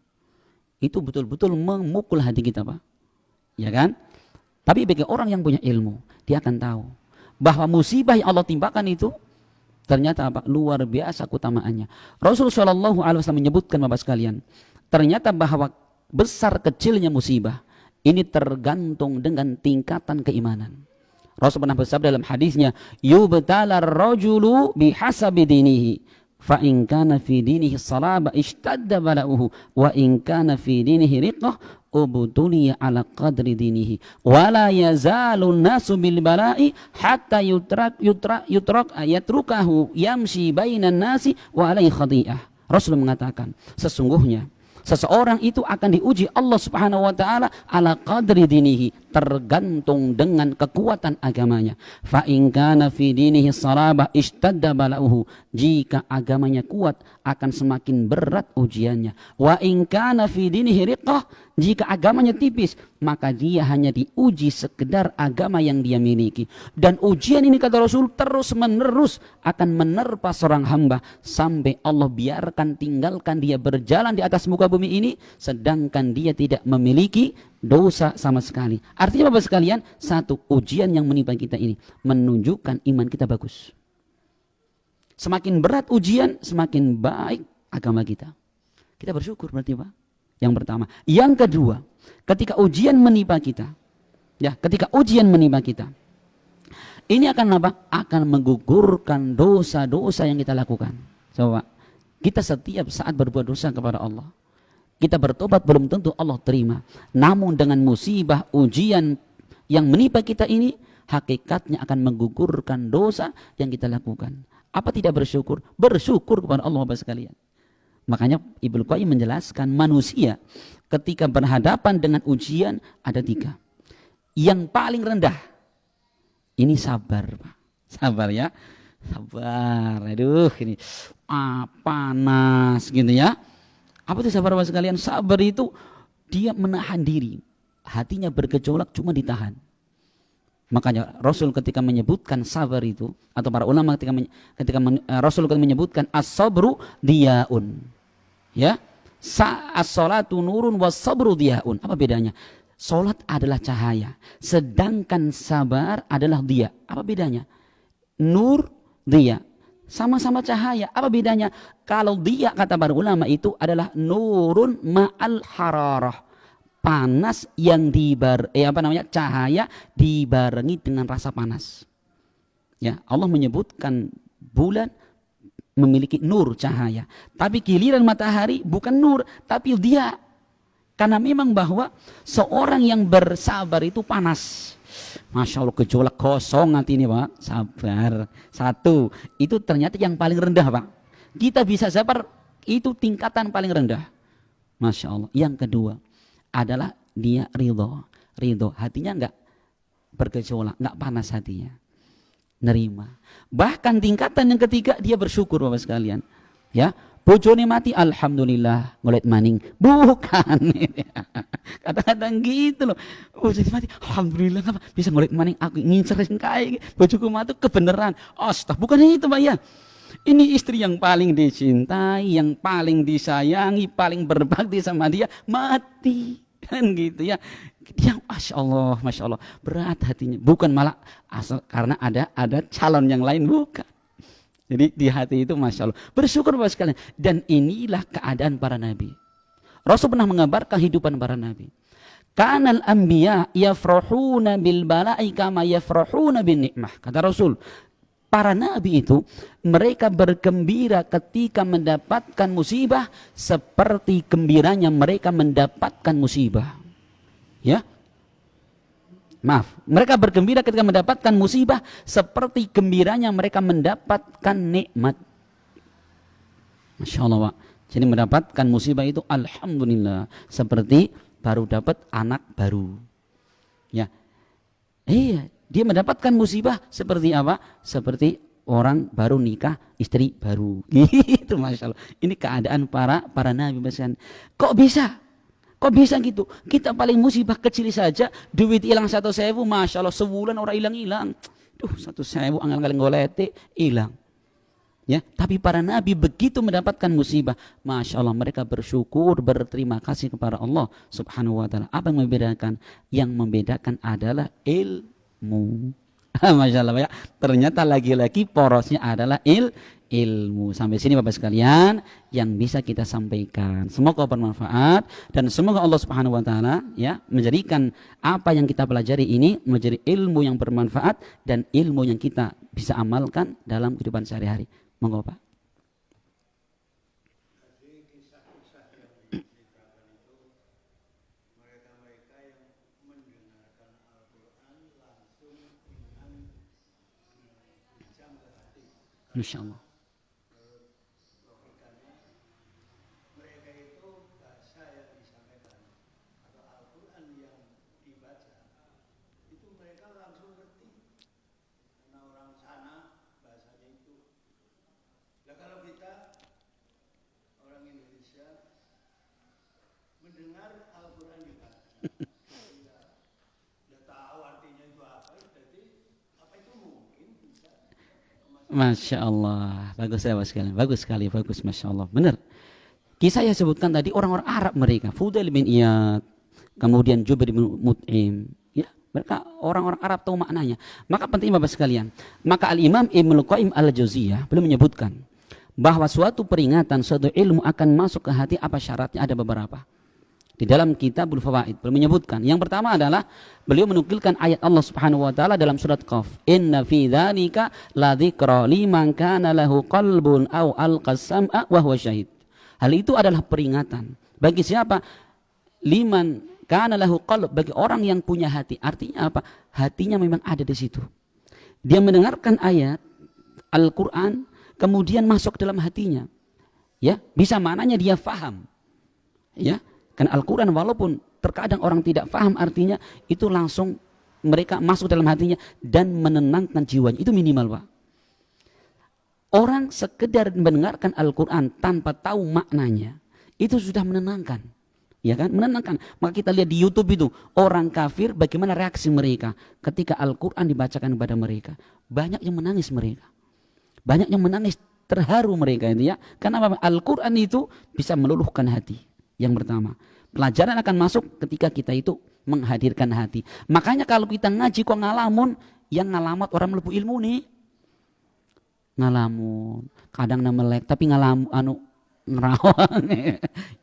Itu betul-betul memukul hati kita, Pak. Ya kan? Tapi bagi orang yang punya ilmu, dia akan tahu bahwa musibah yang Allah timpakan itu ternyata apa? Luar biasa keutamaannya. Rasulullah SAW menyebutkan Bapak sekalian, ternyata bahwa besar kecilnya musibah ini tergantung dengan tingkatan keimanan. Rasul pernah bersabda dalam hadisnya, yubtalar rajulu bihasabi dinihi, fa in kana fi dinihi salaba ishtadda bala'uhu, wa in kana fi dinihi riqah ubtuliya ala qadri dinihi, wa la yazalu nasu bil bala'i hatta yatrukahu yamshi bainan nasi wa alaihi khadi'ah. Rasul mengatakan, sesungguhnya seseorang itu akan diuji Allah Subhanahu wa taala ala qadri dinihi, tergantung dengan kekuatan agamanya. Fa in kana fi dinihi salabah ishtadda bala'uhu, jika agamanya kuat akan semakin berat ujiannya. Wa in kana fi dinihi riqah, jika agamanya tipis maka dia hanya diuji sekedar agama yang dia miliki. Dan ujian ini kata Rasul terus menerus akan menerpa seorang hamba sampai Allah biarkan, tinggalkan dia berjalan di atas muka bumi ini sedangkan dia tidak memiliki dosa sama sekali. Artinya Bapak sekalian, satu, ujian yang menimpa kita ini menunjukkan iman kita bagus. Semakin berat ujian, semakin baik agama kita. Kita bersyukur berarti Pak. Yang pertama. Yang kedua, ketika ujian menimpa kita, ini akan apa? Akan menggugurkan dosa-dosa yang kita lakukan. Coba, kita setiap saat berbuat dosa kepada Allah. Kita bertobat belum tentu Allah terima. Namun dengan musibah, ujian yang menimpa kita ini, hakikatnya akan menggugurkan dosa yang kita lakukan. Apa tidak bersyukur? Bersyukur kepada Allah Bapak sekalian. Makanya Ibnu Qayyim menjelaskan manusia ketika berhadapan dengan ujian ada 3. Yang paling rendah, ini sabar Pak. Sabar ya. Sabar. Aduh ini panas gitu ya. Apa itu sabar Bapak sekalian? Sabar itu dia menahan diri. Hatinya bergejolak cuma ditahan. Makanya Rasul ketika menyebutkan sabar itu, atau para ulama ketika Rasul menyebutkan as-sabru diyaun. Ya, as-salatu nurun was-sabru diyaun. Apa bedanya? Salat adalah cahaya, sedangkan sabar adalah dia. Apa bedanya? Nur, dia. Sama-sama cahaya. Apa bedanya? Kalau dia kata para ulama itu adalah nurun ma'al hararah. Panas yang cahaya dibarengi dengan rasa panas. Ya, Allah menyebutkan bulan memiliki nur cahaya. Tapi giliran matahari bukan nur, tapi dia. Karena memang bahwa seorang yang bersabar itu panas. Masya Allah, gejolak kosong hati ini Pak. Sabar. Satu, itu ternyata yang paling rendah Pak. Kita bisa sabar, itu tingkatan paling rendah. Masya Allah. Yang kedua adalah dia ridho. Ridho, hatinya enggak bergejolak, enggak panas hatinya. Nerima. Bahkan tingkatan yang ketiga dia bersyukur Bapak sekalian. Ya, bojone mati alhamdulillah ngolet maning. Bukan. Kadang-kadang gitu loh. Bojone mati alhamdulillah apa bisa ngolet maning, aku ngincerin kae bojoku mati kebenaran. Astagfirullah, bukan itu Pak ya. Ini istri yang paling dicintai, yang paling disayangi, paling berbakti sama dia mati. Kan gitu ya. Dia Masya Allah berat hatinya. Bukan malah asal karena ada calon yang lain, bukan. Jadi di hati itu Masya Allah bersyukur Bapak sekalian. Dan inilah keadaan para nabi. Rasul pernah mengabarkan kehidupan para nabi. Kanal anbiya yafrahuna bil bala'i kama yafrahuna bin ni'mah. Kata Rasul, para nabi itu mereka bergembira ketika mendapatkan musibah seperti gembiranya mereka mendapatkan musibah. Ya. Mereka bergembira ketika mendapatkan musibah seperti gembiranya mereka mendapatkan nikmat. Masya Allah, Pak. Jadi mendapatkan musibah itu alhamdulillah seperti baru dapat anak baru. Ya. Iya, dia mendapatkan musibah seperti apa? Seperti orang baru nikah, istri baru. Gitu, Masya Allah. Ini keadaan para nabi. Kok bisa? Kok bisa gitu? Kita paling musibah kecil saja, duit hilang 1.000, Masya Allah, sebulan orang hilang-hilang. 1.000 anggal-anggal golete, hilang. Ya, tapi para nabi begitu mendapatkan musibah, Masya Allah, mereka bersyukur, berterima kasih kepada Allah Subhanahu wa ta'ala. Apa yang membedakan? Yang membedakan adalah ilmu. Masya Allah, ya. Ternyata lagi-lagi porosnya adalah ilmu. Sampai sini Bapak sekalian yang bisa kita sampaikan. Semoga bermanfaat dan semoga Allah Subhanahu wa taala ya menjadikan apa yang kita pelajari ini menjadi ilmu yang bermanfaat dan ilmu yang kita bisa amalkan dalam kehidupan sehari-hari. Monggo Pak. Insya Allah. Masya Allah, bagus ya sekalian, bagus sekali, bagus, Masya Allah, benar. Kisah yang sebutkan tadi orang-orang Arab mereka, Fudail bin Iyad, kemudian Jubair bin Mut'im, ya, mereka orang-orang Arab tahu maknanya. Maka penting Bapak sekalian, maka Al-Imam Ibnu Qayyim Al-Jauziyah belum menyebutkan bahwa suatu peringatan, suatu ilmu akan masuk ke hati, apa syaratnya? Ada beberapa. Di dalam Kitabul Fawaid belum menyebutkan. Yang pertama adalah beliau menukilkan ayat Allah Subhanahu wa taala dalam surat Qaf. Inna fi dzalika ladzikra liman kana lahu qalbun aw alqasam'a wa huwa syahid. Hal itu adalah peringatan bagi siapa? Liman kana lahu qalb, bagi orang yang punya hati. Artinya apa? Hatinya memang ada di situ. Dia mendengarkan ayat Al-Qur'an kemudian masuk dalam hatinya. Ya, bisa maknanya dia faham. Ya. Karena Al-Quran walaupun terkadang orang tidak paham artinya, itu langsung mereka masuk dalam hatinya dan menenangkan jiwanya. Itu minimal Pak. Orang sekedar mendengarkan Al-Quran tanpa tahu maknanya, itu sudah menenangkan. Ya kan? Menenangkan. Maka kita lihat di YouTube itu, orang kafir bagaimana reaksi mereka ketika Al-Quran dibacakan kepada mereka. Banyak yang menangis mereka. Banyak yang menangis, terharu mereka itu ya. Karena Al-Quran itu bisa meluluhkan hati. Yang pertama, pelajaran akan masuk ketika kita itu menghadirkan hati. Makanya kalau kita ngaji kok ngalamun, yang ngalamat orang melebu ilmu nih. Ngalamun, kadang melek tapi ngalamun ngerawang.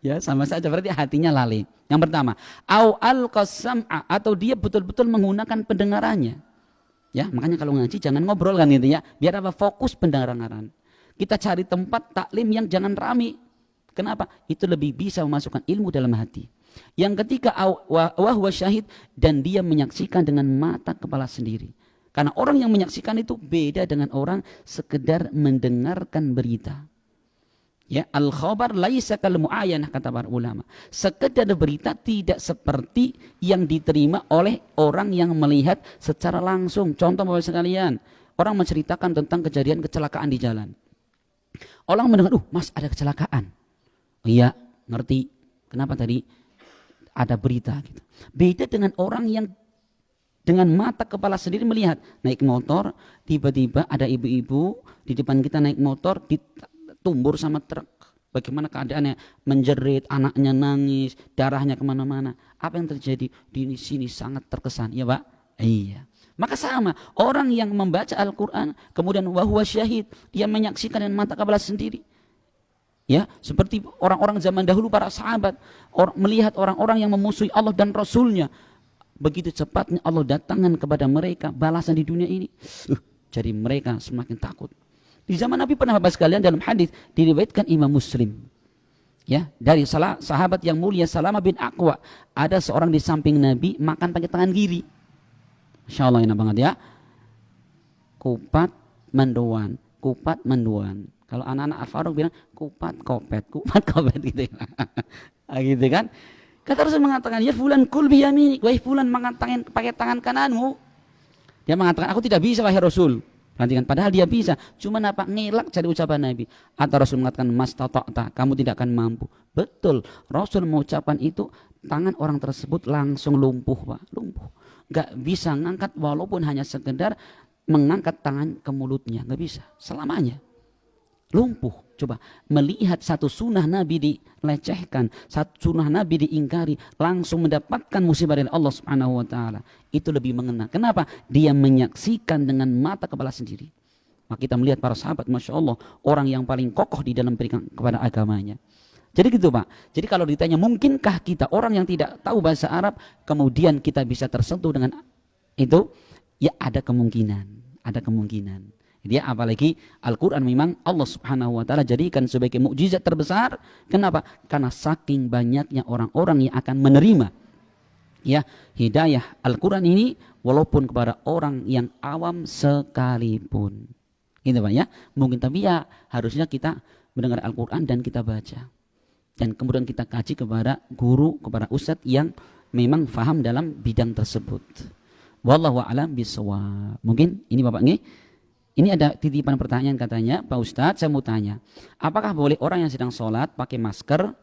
Ya, sama saja berarti hatinya lalai. Yang pertama, au al-qasam'a, atau dia betul-betul menggunakan pendengarannya. Ya, makanya kalau ngaji jangan ngobrol kan gitu ya. Biar apa? Fokus pendengaran. Kita cari tempat taklim yang jangan rame. Kenapa? Itu lebih bisa memasukkan ilmu dalam hati. Yang ketiga, wahwa syahid, dan dia menyaksikan dengan mata kepala sendiri. Karena orang yang menyaksikan itu beda dengan orang sekedar mendengarkan berita. Ya, al-khabar laisa kal mu'ayanah, kata para ulama. Sekedar berita tidak seperti yang diterima oleh orang yang melihat secara langsung. Contoh Bapak sekalian, orang menceritakan tentang kejadian kecelakaan di jalan. Orang mendengar, Mas ada kecelakaan. Iya, ngerti. Kenapa tadi ada berita gitu. Beda dengan orang yang dengan mata kepala sendiri melihat. Naik motor, tiba-tiba ada ibu-ibu di depan kita naik motor, ditumbur sama truk. Bagaimana keadaannya? Menjerit, anaknya nangis, darahnya kemana-mana. Apa yang terjadi? Di sini sangat terkesan. Ya Pak? Iya. Maka sama, orang yang membaca Al-Quran, kemudian wahuwa syahid, dia menyaksikan dengan mata kepala sendiri. Ya, seperti orang-orang zaman dahulu, para sahabat melihat orang-orang yang memusuhi Allah dan Rasulnya, begitu cepatnya Allah datangkan kepada mereka balasan di dunia ini. Jadi mereka semakin takut. Di zaman Nabi pernah Bapak sekalian dalam hadis diriwayatkan Imam Muslim. Ya, dari sahabat yang mulia Salamah bin Aqwa, ada seorang di samping Nabi makan pakai tangan kiri. Masya Allah enak banget ya. Kupat mendoan, kupat mendoan. Kalau anak-anak Al-Faruq bilang kupat kopet gitu ya. Gitu kan. Kata Rasul mengatakan, ya fulan kul biyaminik, wahai fulan makan pakai tangan kananmu. Dia mengatakan, aku tidak bisa wahai Rasul. Perhatikan, padahal dia bisa. Cuma apa? Ngelak cari ucapan Nabi. Atau Rasul mengatakan, mas tata'ta, kamu tidak akan mampu. Betul, Rasul mengucapkan itu, tangan orang tersebut langsung lumpuh, Pak. Lumpuh. Gak bisa ngangkat walaupun hanya sekedar mengangkat tangan ke mulutnya. Gak bisa, selamanya. Lumpuh. Coba melihat satu sunnah Nabi dilecehkan, satu sunnah Nabi diingkari, langsung mendapatkan musibah dari Allah Subhanahu wa taala. Itu lebih mengena. Kenapa? Dia menyaksikan dengan mata kepala sendiri. Maka kita melihat para sahabat, Masya Allah, orang yang paling kokoh di dalam berikan kepada agamanya. Jadi gitu Pak. Jadi kalau ditanya mungkinkah kita orang yang tidak tahu bahasa Arab kemudian kita bisa tersentuh dengan itu? Ya ada kemungkinan. Ada kemungkinan. Dia apalagi Al-Quran memang Allah Subhanahu wa taala jadikan sebagai mukjizat terbesar. Kenapa? Karena saking banyaknya orang-orang yang akan menerima ya hidayah Al-Quran ini walaupun kepada orang yang awam sekalipun. Gitu Pak ya. Mungkin tapi ya harusnya kita mendengar Al-Quran dan kita baca. Dan kemudian kita kaji kepada guru, kepada ustadz yang memang faham dalam bidang tersebut. Wallahu a'lam bishawab. Mungkin ini Bapak nih. Ini ada titipan pertanyaan katanya, Pak Ustadz saya mau tanya, apakah boleh orang yang sedang sholat pakai masker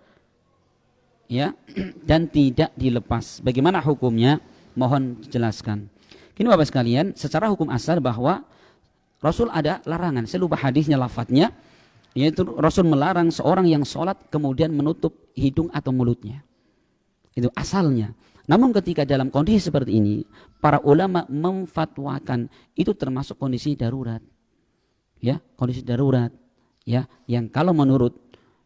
ya dan tidak dilepas? Bagaimana hukumnya? Mohon jelaskan. Kini Bapak sekalian, secara hukum asal bahwa Rasul ada larangan, saya lupa hadisnya lafadznya, yaitu Rasul melarang seorang yang sholat kemudian menutup hidung atau mulutnya. Itu asalnya. Namun ketika dalam kondisi seperti ini, para ulama memfatwakan itu termasuk kondisi darurat. Ya, kondisi darurat. Ya, yang kalau menurut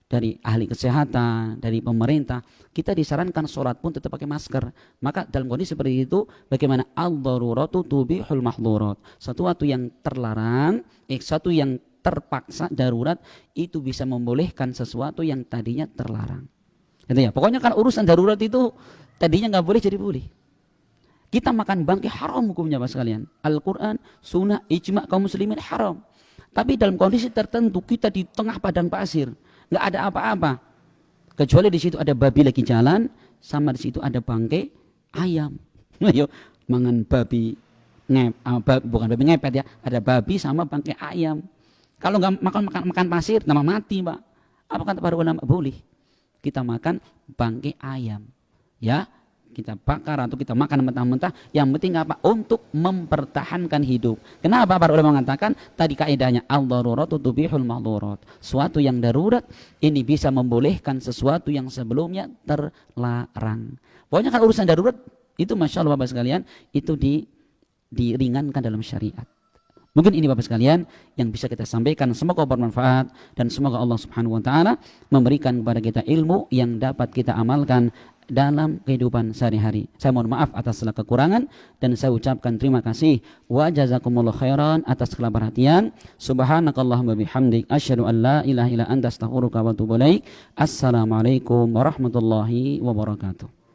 dari ahli kesehatan, dari pemerintah, kita disarankan sholat pun tetap pakai masker. Maka dalam kondisi seperti itu, bagaimana al-daruratu tubihul mahdurat. Sesuatu yang terlarang, satu yang terpaksa darurat itu bisa membolehkan sesuatu yang tadinya terlarang. Gitu ya. Pokoknya kan urusan darurat itu tadinya nggak boleh jadi boleh. Kita makan bangkai haram hukumnya Pak sekalian. Al-Quran, sunnah, ijma' kaum muslimin haram. Tapi dalam kondisi tertentu kita di tengah padang pasir, nggak ada apa-apa. Kecuali di situ ada babi lagi jalan, sama di situ ada bangkai ayam. Ayo, mangan babi bukan babi ngepet ya, ada babi sama bangkai ayam. Kalau nggak makan pasir, nama mati Pak. Apa kata para ulama? Boleh. Kita makan bangkai ayam. Ya, kita bakar atau kita makan mentah-mentah, yang penting apa? Untuk mempertahankan hidup. Kenapa para ulama mengatakan tadi kaidahnya al-daruratu tubihul mahdurat. Suatu yang darurat ini bisa membolehkan sesuatu yang sebelumnya terlarang. Pokoknya kalau urusan darurat itu Masya Allah Bapak sekalian itu diringankan dalam syariat. Mungkin ini Bapak sekalian yang bisa kita sampaikan. Semoga bermanfaat dan semoga Allah Subhanahu wa taala memberikan kepada kita ilmu yang dapat kita amalkan dalam kehidupan sehari-hari. Saya mohon maaf atas segala kekurangan dan saya ucapkan terima kasih wa jazakumullah khairan atas segala perhatian. Subhanakallahumma bihamdik asyhadu an la ilaha illa anta astaghfiruka wa atubu ilaik. Assalamualaikum warahmatullahi wabarakatuh.